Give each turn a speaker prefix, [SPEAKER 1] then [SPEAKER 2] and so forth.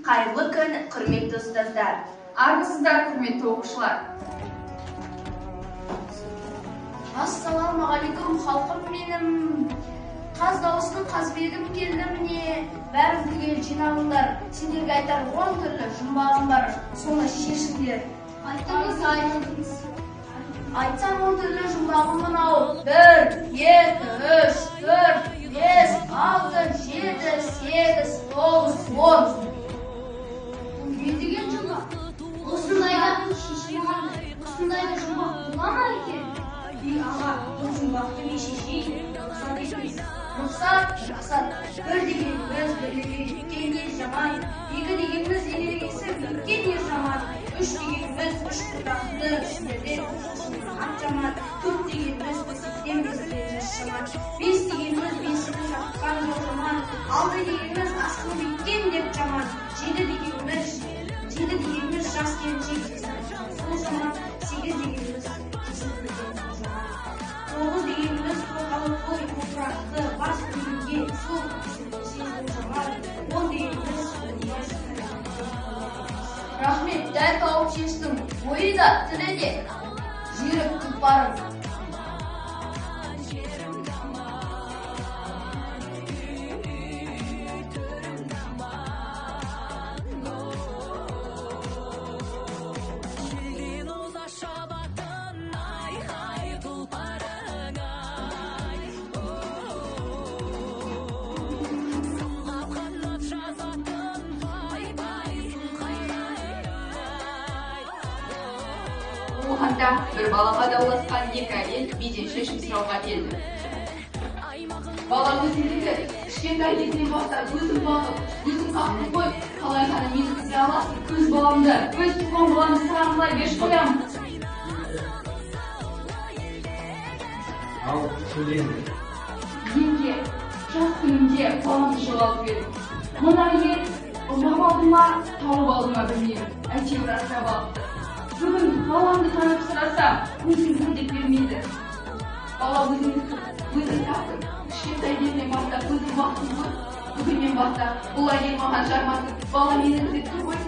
[SPEAKER 1] Қайырлы күн, құрметті ұстаздар.
[SPEAKER 2] Армысыздар, құрметті оқушылар.
[SPEAKER 1] Ассалаумағалейкум, халқым менім. Қаз дауысын қазбегім келді міне. Бәрін түгел жинағыңдар. Сендерге айтар 10 түрлі жұмбағым бар. Соны шешіңдер.
[SPEAKER 3] Айтыңыз.
[SPEAKER 1] Айтсам 10 түрлі жұмбағым мынау. 1, 2, 3, 4, 5, 6, 7, 8, 9, 10.
[SPEAKER 3] Не деген жұмбақ? Осындайда шешемей, осындайда жұмбақ бола ма екен?
[SPEAKER 1] Аға, бұл жұмбақты мен шешейін. Рұқсат, рұқсат. 1 дегеніміз бірлігі еткенде жаман. 2 дегеніміз енергесі өткенде жаман. 3 дегеніміз 3 құрақты ішіндерден ат жаман. 4 дегеніміз өсектен безген жас жаман. 5 дегеніміз бесіні жаққан жол жаман. 6 дегеніміз асқын беткен деп жаман. 7 дегеніміз жас келіншек сол жаман. 8 дегеніміз 9 дегеніміз қорқалы той топырақты бас күнге сол сезім жаман. 10 дегеніміз
[SPEAKER 2] Рахмет, дәл тауып шештім. Ойы да, тілі де, жүйрік тұлпарым. Оғанда бір балаға дауласқан екі әйел биден шешім сұрауға келді. Бала өзіндегі кішкентай кезінен бастап өзің бағып, өзің қақын қойып, қалай ғана мені түсіре аласың, өз баламды, өз туған баламды сағынбай беш қоямын.
[SPEAKER 4] Ал сөйлеңді.
[SPEAKER 2] Енге, жас күнімде баламды жоғалтып едім. Мына ел ұрлап алды ма, тауып алды ма білмеймін, әйтеуір асырап алыпты. Бүгін баламды танып сұрасам, өзің деп бермейді. Бала өзің таптың, кішкентай кезінен бастап өзің бақтың ғой. Бүгіннен бастап бұл әйел маған жармасып, бала мені іздеп тұр ғой.